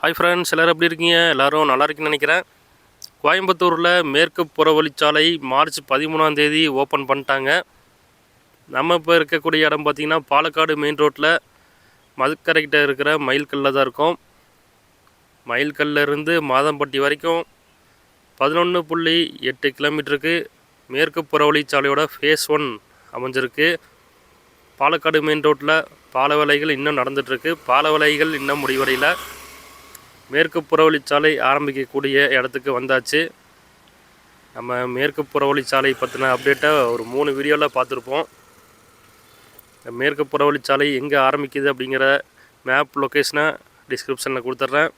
Hi friends, எல்லோரும் எப்படி இருக்கீங்க? எல்லோரும் நல்லா இருக்குன்னு நினைக்கிறேன். கோயம்புத்தூரில் மேற்கு புறவழிச்சாலை மார்ச் 13ஆம் தேதி ஓப்பன் பண்ணிட்டாங்க. நம்ம இப்போ இருக்கக்கூடிய இடம் பார்த்திங்கன்னா பாலக்காடு மெயின் ரோட்டில் மதுக்கரைக்கிட்ட இருக்கிற மைல்கல்லில் தான் இருக்கும். மைல்கல்லிருந்து மாதம்பட்டி வரைக்கும் 11.8 கிலோமீட்டருக்கு மேற்கு புறவழிச்சாலையோட ஃபேஸ் 1 அமைஞ்சிருக்கு. பாலக்காடு மெயின் ரோட்டில் பால வேலைகள் இன்னும் நடந்துகிட்ருக்கு. பால வேலைகள் இன்னும் முடிவடையில். மேற்கு புறவழிச்சாலை ஆரம்பிக்கக்கூடிய இடத்துக்கு வந்தாச்சு. நம்ம மேற்கு புறவழிச்சாலை பற்றின அப்டேட்டை ஒரு 3 வீடியோவில் பார்த்துருப்போம். மேற்கு புறவழிச்சாலை எங்கே ஆரம்பிக்குது அப்படிங்கிற மேப் லொக்கேஷனை டிஸ்கிரிப்ஷனில் கொடுத்துட்றேன்.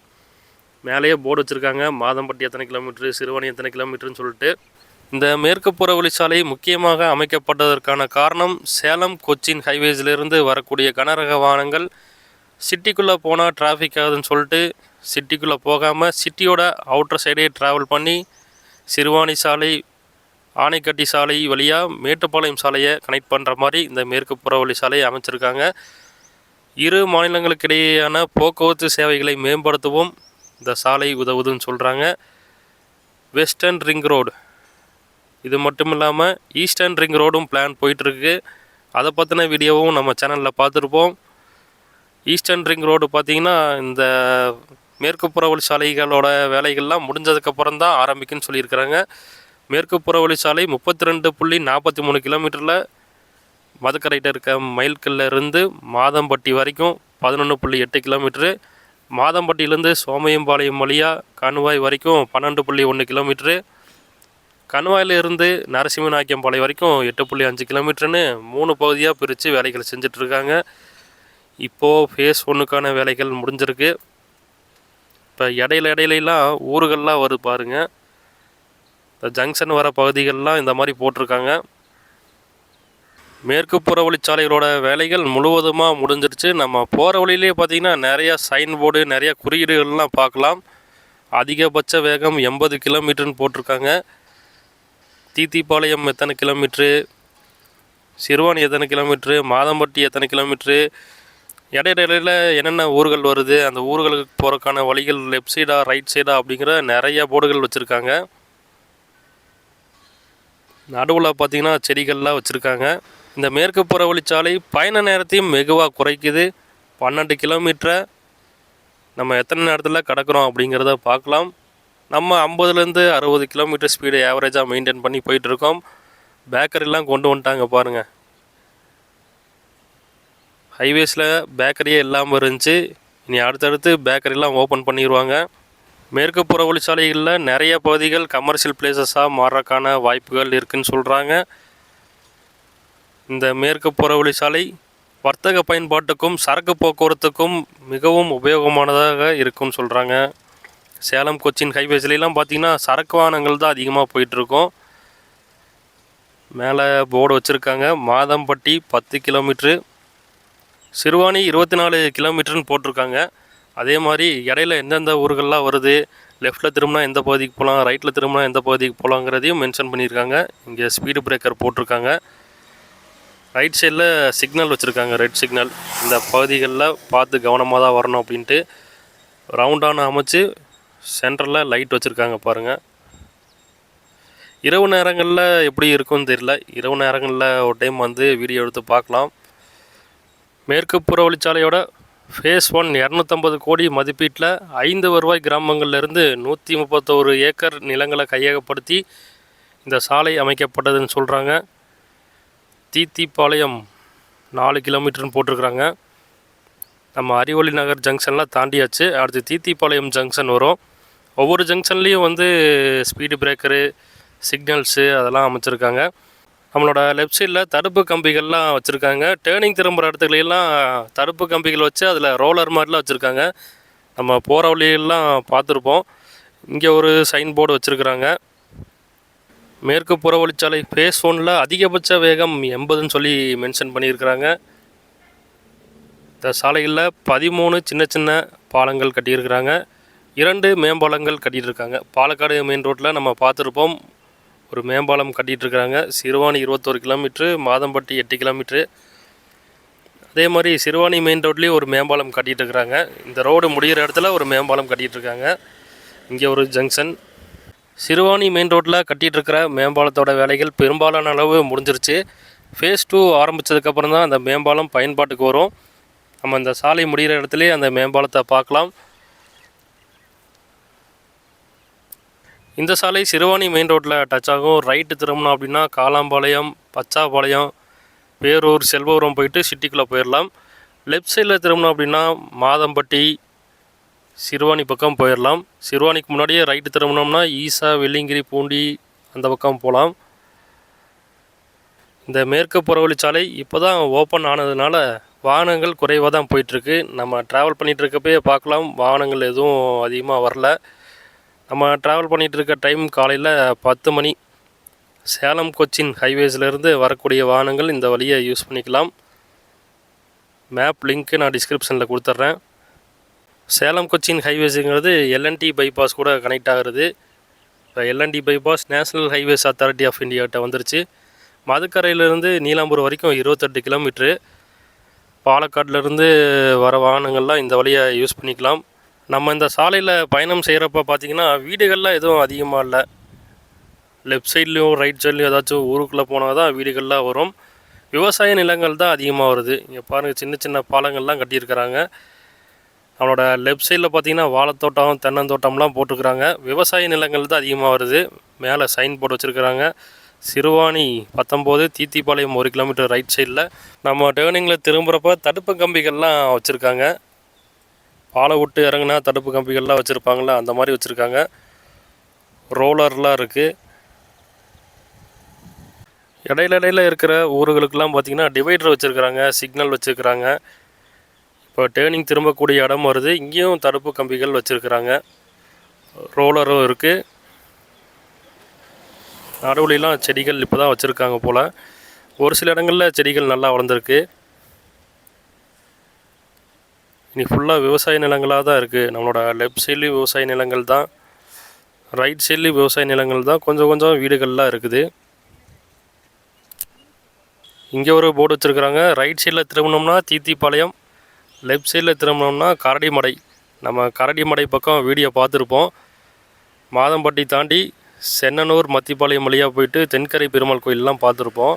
மேலேயே போர்டு வச்சுருக்காங்க, மாதம்பட்டி எத்தனை கிலோமீட்ரு, சிறுவாணி எத்தனை கிலோமீட்டருன்னு சொல்லிட்டு. இந்த மேற்கு புறவழிச்சாலை முக்கியமாக அமைக்கப்பட்டதற்கான காரணம் சேலம் கொச்சின் ஹைவேஸிலிருந்து வரக்கூடிய கனரக வாகனங்கள் சிட்டிக்குள்ளே போனால் டிராஃபிக் ஆகுதுன்னு சொல்லிட்டு சிட்டிக்குள்ளே போகாமல் சிட்டியோட அவுட்டர் சைடே ட்ராவல் பண்ணி சிறுவாணி சாலை, ஆனைக்கட்டி சாலை வழியாக மேட்டுப்பாளையம் சாலையை கனெக்ட் பண்ணுற மாதிரி இந்த மேற்கு புறவழி சாலையை அமைச்சிருக்காங்க. இரு மாநிலங்களுக்கிடையேயான போக்குவரத்து சேவைகளை மேம்படுத்தவும் இந்த சாலை உதவுதுன்னு சொல்கிறாங்க. வெஸ்டர்ன் ரிங் ரோடு, இது மட்டும் இல்லாமல் ஈஸ்டர்ன் ரிங் ரோடும் பிளான் போயிட்டுருக்கு. அதை பற்றின வீடியோவும் நம்ம சேனலில் பார்த்துருப்போம். ஈஸ்டர்ன் ரிங் ரோடு பார்த்திங்கன்னா இந்த மேற்கு புறவழி சாலைகளோட வேலைகள்லாம் முடிஞ்சதுக்கப்புறம் தான் ஆரம்பிக்குன்னு சொல்லியிருக்கிறாங்க. மேற்கு புறவழி சாலை 32.43 கிலோமீட்டரில் மதுக்கரைகிட்ட இருக்க மைல்கல்ல இருந்து மாதம்பட்டி வரைக்கும் 11.8 கிலோமீட்ரு, மாதம்பட்டியிலேருந்து சோமையம்பாளையம் வழியாக கணுவாய் வரைக்கும் 12.1 கிலோமீட்ரு, கணுவாயிலிருந்து நரசிம்மநாயக்கம்பாளையம் வரைக்கும் 8.5 கிலோமீட்டருன்னு 3 பகுதியாக பிரித்து வேலைகள் செஞ்சிட்ருக்காங்க. இப்போது ஃபேஸ் 1க்கான வேலைகள் முடிஞ்சிருக்கு. இப்போ இடையிலாம் ஊர்கள்லாம் வருது பாருங்கள். இந்த ஜங்ஷன் வர பகுதிகளெலாம் இந்த மாதிரி போட்டிருக்காங்க. மேற்கு புறவழிச்சாலைகளோட வேலைகள் முழுவதுமாக முடிஞ்சிருச்சு. நம்ம போகிற வழியிலே பார்த்திங்கன்னா நிறையா சைன் போர்டு, நிறையா குறியீடுகள்லாம் பார்க்கலாம். அதிகபட்ச வேகம் 80 கிலோமீட்டர்னு போட்டிருக்காங்க. தீத்திப்பாளையம் எத்தனை கிலோமீட்ரு, சிறுவாணி எத்தனை கிலோமீட்ரு, மாதம்பட்டி எத்தனை கிலோமீட்ரு, இடையில என்னென்ன ஊர்கள் வருது, அந்த ஊர்களுக்கு போகிறக்கான வழிகள் லெஃப்ட் சைடா ரைட் சைடா அப்படிங்கிற நிறையா போர்டுகள் வச்சுருக்காங்க. நடுவில் பார்த்திங்கன்னா செடிகள்லாம் வச்சுருக்காங்க. இந்த மேற்கு புறவழிச்சாலை பயண நேரத்தையும் வெகுவாக குறைக்குது. 12 கிலோமீட்டரை நம்ம எத்தனை நேரத்தில் கடக்கிறோம் அப்படிங்கிறத பார்க்கலாம். நம்ம 50லேருந்து 60 கிலோமீட்டர் ஸ்பீடு ஆவரேஜாக மெயின்டைன் பண்ணி போயிட்டுருக்கோம். பேக்கரிலாம் கொண்டு வந்துட்டாங்க பாருங்கள். ஹைவேஸில் பேக்கரியே இல்லாமல் இருந்துச்சு. இனி அடுத்தடுத்து பேக்கரிலாம் ஓப்பன் பண்ணிடுவாங்க. மேற்கு புறவழிச்சாலைகளில் நிறைய பகுதிகள் கமர்ஷியல் பிளேசஸாக மாறுறதுக்கான வாய்ப்புகள் இருக்குதுன்னு சொல்கிறாங்க. இந்த மேற்கு புறவழிச்சாலை வர்த்தக பயன்பாட்டுக்கும் சரக்கு போக்குவரத்துக்கும் மிகவும் உபயோகமானதாக இருக்குன்னு சொல்கிறாங்க. சேலம் கொச்சின் ஹைவேஸ்லாம் பார்த்திங்கன்னா சரக்கு வாகனங்கள் தான் அதிகமாக போயிட்டுருக்கோம். மேலே போர்டு வச்சுருக்காங்க. மாதம்பட்டி 10 கிலோமீட்ரு, சிறுவாணி 24 கிலோமீட்டர்னு போட்டிருக்காங்க. அதே மாதிரி இடையில எந்தெந்த ஊர்கள்லாம் வருது, லெஃப்ட்டில் திரும்பினா எந்த பகுதிக்கு போகலாம், ரைட்டில் திரும்பினா எந்த பகுதிக்கு போகலாங்கிறதையும் மென்ஷன் பண்ணியிருக்காங்க. இங்கே ஸ்பீடு பிரேக்கர் போட்டிருக்காங்க. ரைட் சைடில் சிக்னல் வச்சுருக்காங்க, ரெட் சிக்னல். இந்த பகுதிகளில் பார்த்து கவனமாக தான் வரணும் அப்படின்ட்டு ரவுண்டான அமைச்சு சென்டரில் லைட் வச்சுருக்காங்க பாருங்கள். இரவு நேரங்களில் எப்படி இருக்குன்னு தெரியல. இரவு நேரங்களில் ஒரு டைம் வந்து வீடியோ எடுத்து பார்க்கலாம். மேற்கு புறவழிச்சாலையோட ஃபேஸ் 1 250 கோடி மதிப்பீட்டில் 5 வருவாய் கிராமங்கள்லேருந்து 131 ஏக்கர் நிலங்களை கையகப்படுத்தி இந்த சாலை அமைக்கப்பட்டதுன்னு சொல்கிறாங்க. தீத்திப்பாளையம் 4 கிலோமீட்டர்னு போட்டிருக்கிறாங்க. நம்ம அறிவொளி நகர் ஜங்ஷன்லாம் தாண்டியாச்சு. அடுத்து தீத்திப்பாளையம் ஜங்ஷன் வரும். ஒவ்வொரு ஜங்ஷன்லேயும் வந்து ஸ்பீடு பிரேக்கரு, சிக்னல்ஸு அதெல்லாம் அமைச்சிருக்காங்க. நம்மளோட லெஃப்ட் சைடில் தடுப்பு கம்பிகள்லாம் வச்சுருக்காங்க. டேர்னிங் திரும்புகிற இடத்துலையெல்லாம் தடுப்பு கம்பிகள் வச்சு அதில் ரோலர் மாதிரிலாம் வச்சுருக்காங்க. நம்ம போகிற வழியெல்லாம் பார்த்துருப்போம். இங்கே ஒரு சைன் போர்டு வச்சுருக்குறாங்க. மேற்கு புறவழிச்சாலை ஃபேஸ் 1ல் அதிகபட்ச வேகம் 80ன்னு சொல்லி மென்ஷன் பண்ணியிருக்கிறாங்க. இந்த சாலைகளில் 13 சின்ன சின்ன பாலங்கள் கட்டியிருக்கிறாங்க. 2 மேம்பாலங்கள் கட்டிகிட்ருக்காங்க. பாலக்காடு மெயின் ரோட்டில் நம்ம பார்த்துருப்போம், ஒரு மேம்பாலம் கட்டிகிட்ருக்காங்க. Siruvani 21 kilometre, Madampatti 8 kilometre. அதே மாதிரி சிறுவாணி மெயின் ரோட்லேயும் ஒரு மேம்பாலம் கட்டிகிட்டு இருக்கிறாங்க. இந்த ரோடு முடிகிற இடத்துல ஒரு மேம்பாலம் கட்டிகிட்டு இருக்காங்க. இங்கே ஒரு ஜங்ஷன். சிறுவாணி மெயின் ரோட்டில் கட்டிகிட்டு இருக்கிற மேம்பாலத்தோட வேலைகள் பெரும்பாலான அளவு முடிஞ்சிருச்சு. ஃபேஸ் 2 ஆரம்பித்ததுக்கப்புறம் தான் அந்த மேம்பாலம் பயன்பாட்டுக்கு வரும். நம்ம இந்த சாலை முடிகிற இடத்துலேயே அந்த மேம்பாலத்தை பார்க்கலாம். இந்த சாலை சிறுவாணி மெயின் ரோட்டில் டச் ஆகும். ரைட்டு திரும்பினோம் அப்படின்னா காலாம்பாளையம், பச்சாப்பாளையம், பேரூர், செல்வபுரம் போயிட்டு சிட்டிக்குள்ளே போயிடலாம். லெஃப்ட் சைடில் திரும்பினோம் அப்படின்னா மாதம்பட்டி, சிறுவாணி பக்கம் போயிடலாம். சிறுவாணிக்கு முன்னாடியே ரைட்டு திரும்பினோம்னா ஈசா, வெள்ளிங்கிரி, பூண்டி அந்த பக்கம் போகலாம். இந்த மேற்கு புறவழிச்சாலை இப்போ தான் ஓப்பன் ஆனதுனால வாகனங்கள் குறைவாக தான் போயிட்டுருக்கு. நம்ம ட்ராவல் பண்ணிகிட்ருக்கப்பே பார்க்கலாம், வாகனங்கள் எதுவும் அதிகமாக வரல. நம்ம ட்ராவல் பண்ணிகிட்டு இருக்க டைம் காலையில் 10 மணி. சேலம் கொச்சின் ஹைவேஸ்லேருந்து வரக்கூடிய வாகனங்கள் இந்த வழியை யூஸ் பண்ணிக்கலாம். மேப் லிங்க்கு நான் டிஸ்கிரிப்ஷனில் கொடுத்துட்றேன். சேலம் கொச்சின் ஹைவேஸுங்கிறது எல்என்டி பைபாஸ் கூட கனெக்ட் ஆகிறது. இப்போ L and T bypass national highways authority of இந்தியாகிட்ட வந்துருச்சு. மதுக்கரையிலேருந்து நீலாம்பூர் வரைக்கும் 28 கிலோமீட்ரு. பாலக்காட்டிலேருந்து வர வாகனங்கள்லாம் இந்த வழியை யூஸ் பண்ணிக்கலாம். நம்ம இந்த சாலையில் பயணம் செய்கிறப்ப பார்த்திங்கன்னா வீடுகள்லாம் எதுவும் அதிகமாக இல்லை. லெஃப்ட் சைட்லேயும் ரைட் சைட்லேயும் ஏதாச்சும் ஊருக்குள்ளே போனால் தான் வீடுகள்லாம் வரும். விவசாய நிலங்கள் தான் அதிகமாக வருது. இங்கே பாருங்கள், சின்ன சின்ன பாலங்கள்லாம் கட்டியிருக்கிறாங்க. அவனோட லெஃப்ட் சைடில் பார்த்திங்கன்னா வாழைத்தோட்டம், தென்னந்தோட்டம்லாம் போட்டிருக்கிறாங்க. விவசாய நிலங்கள் தான் அதிகமாக வருது. மேலே சைன் போர்டு வச்சுருக்கிறாங்க. சிறுவாணி 19, தீத்திப்பாளையம் 1 கிலோமீட்டர் ரைட் சைடில். நம்ம டேர்னிங்கில் திரும்புகிறப்ப தடுப்பு கம்பிகள்லாம் வச்சுருக்காங்க. பாலை விட்டு இறங்குனா தடுப்பு கம்பிகள்லாம் வச்சுருப்பாங்களா, அந்த மாதிரி வச்சுருக்காங்க. ரோலர்லாம் இருக்குது. இடையில இருக்கிற ஊர்களுக்கெல்லாம் பார்த்திங்கன்னா டிவைடர் வச்சுருக்குறாங்க, சிக்னல் வச்சுருக்குறாங்க. இப்போ டேர்னிங் திரும்பக்கூடிய இடம் வருது, இங்கேயும் தடுப்பு கம்பிகள் வச்சுருக்குறாங்க. ரோலரும் இருக்குது. நடுவுலாம் செடிகள் இப்போ தான் வச்சுருக்காங்க போல். ஒரு சில இடங்களில் செடிகள் நல்லா வளர்ந்துருக்கு. இன்றைக்கி ஃபுல்லாக விவசாய நிலங்களாக தான் இருக்குது. நம்மளோட லெஃப்ட் சைட்லேயும் விவசாய நிலங்கள் தான், ரைட் சைட்லேயும் விவசாய நிலங்கள் தான். கொஞ்சம் கொஞ்சம் வீடுகள்லாம் இருக்குது. இங்கே ஒரு போர்டு வச்சுருக்குறாங்க. ரைட் சைடில் திரும்பினோம்னா தீத்திப்பாளையம், லெஃப்ட் சைடில் திரும்பினோம்னா கரடிமடை. நம்ம கரடிமடை பக்கம் வீடியோ பார்த்துருப்போம். மாதம்பட்டி தாண்டி சென்னனூர், மத்திப்பாளையம் வழியாக போயிட்டு தென்கரை பெருமாள் கோயிலெலாம் பார்த்துருப்போம்.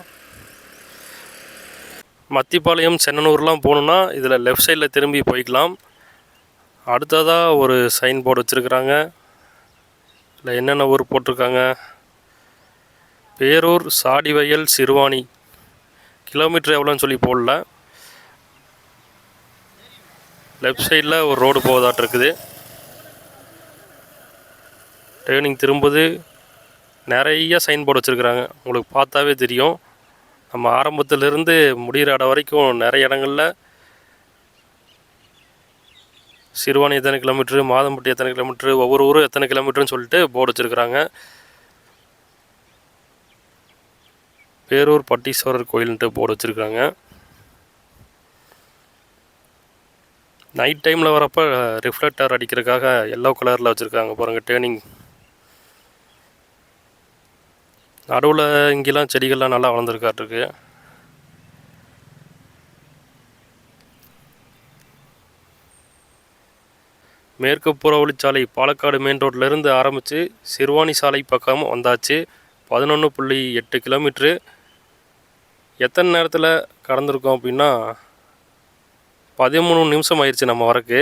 மத்திப்பாளையம், சென்னனூர்லாம் போகணுன்னா இதில் லெஃப்ட் சைடில் திரும்பி போய்க்கலாம். அடுத்ததாக ஒரு சைன் போர்டு வச்சுருக்குறாங்க. இல்லை என்னென்ன ஊர் போட்டிருக்காங்க, பேரூர், சாடிவயல், சிறுவாணி. கிலோமீட்டர் எவ்வளோன்னு சொல்லி போடல. லெஃப்ட் சைடில் ஒரு ரோடு போவதாட்டு இருக்குது. டேர்னிங் திரும்புது. நிறைய சைன் போர்டு வச்சுருக்குறாங்க. உங்களுக்கு பார்த்தாவே தெரியும். நம்ம ஆரம்பத்திலிருந்து முடிகிற இடம் வரைக்கும் நிறைய இடங்களில் சிறுவாணி எத்தனை கிலோமீட்ரு, மாதம்பட்டி எத்தனை கிலோமீட்ரு, ஒவ்வொரு ஊரும் எத்தனை கிலோமீட்டருன்னு சொல்லிட்டு போர்டு வச்சுருக்குறாங்க. பேரூர் பட்டீஸ்வரர் கோயில்ன்ட்டு போர்டு வச்சுருக்காங்க. நைட் டைமில் வரப்போ ரிஃப்ளெக்டர் அடிக்கிறதுக்காக எல்லோ கலரில் வச்சுருக்காங்க பாருங்கள். டேர்னிங் நடுவில் இங்கெல்லாம் செடிகள்லாம் நல்லா வளர்ந்துருக்காட்டிருக்கு. மேற்கு புறவழிச்சாலை பாலக்காடு மெயின் ரோட்லேருந்து ஆரம்பித்து சிறுவாணி சாலை பக்கம் வந்தாச்சு. 11.8 கிலோமீட்ரு. எத்தனை நேரத்தில் கடந்திருக்கோம் அப்படின்னா 13 நிமிஷம் ஆயிடுச்சு நம்ம வரக்கு.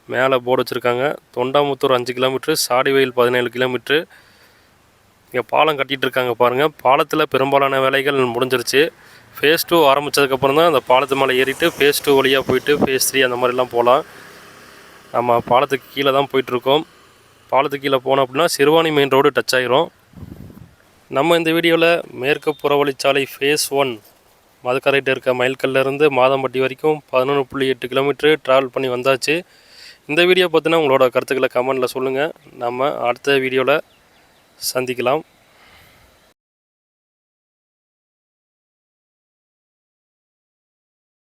மேலே போர்டு வச்சுருக்காங்க. Thondamuthur 5 kilometre, Sadivayal 17 kilometre. இங்கே பாலம் கட்டிகிட்டு இருக்காங்க பாருங்கள். பாலத்தில் பெரும்பாலான வேலைகள் முடிஞ்சிருச்சு. ஃபேஸ் 2 ஆரம்பித்ததுக்கப்புறம் தான் அந்த பாலத்து மேலே ஏறிட்டு ஃபேஸ் 2 வழியாக போயிட்டு ஃபேஸ் 3 அந்த மாதிரிலாம் போகலாம். நம்ம பாலத்துக்கு கீழே தான் போயிட்டுருக்கோம். பாலத்துக்கு கீழே போனோம் அப்படின்னா சிறுவாணி மெயின் ரோடு டச் ஆகிரும். நம்ம இந்த வீடியோவில் மேற்கு புறவழிச்சாலை ஃபேஸ் 1 மதுக்கரைட்டு இருக்க மைல்கல்லேருந்து மாதம்பட்டி வரைக்கும் 11.8 கிலோமீட்ரு ட்ராவல் பண்ணி வந்தாச்சு. இந்த வீடியோ பார்த்தினா உங்களோட கருத்துக்களை கமெண்டில் சொல்லுங்கள். நம்ம அடுத்த வீடியோவில் சந்திக்கலாம்.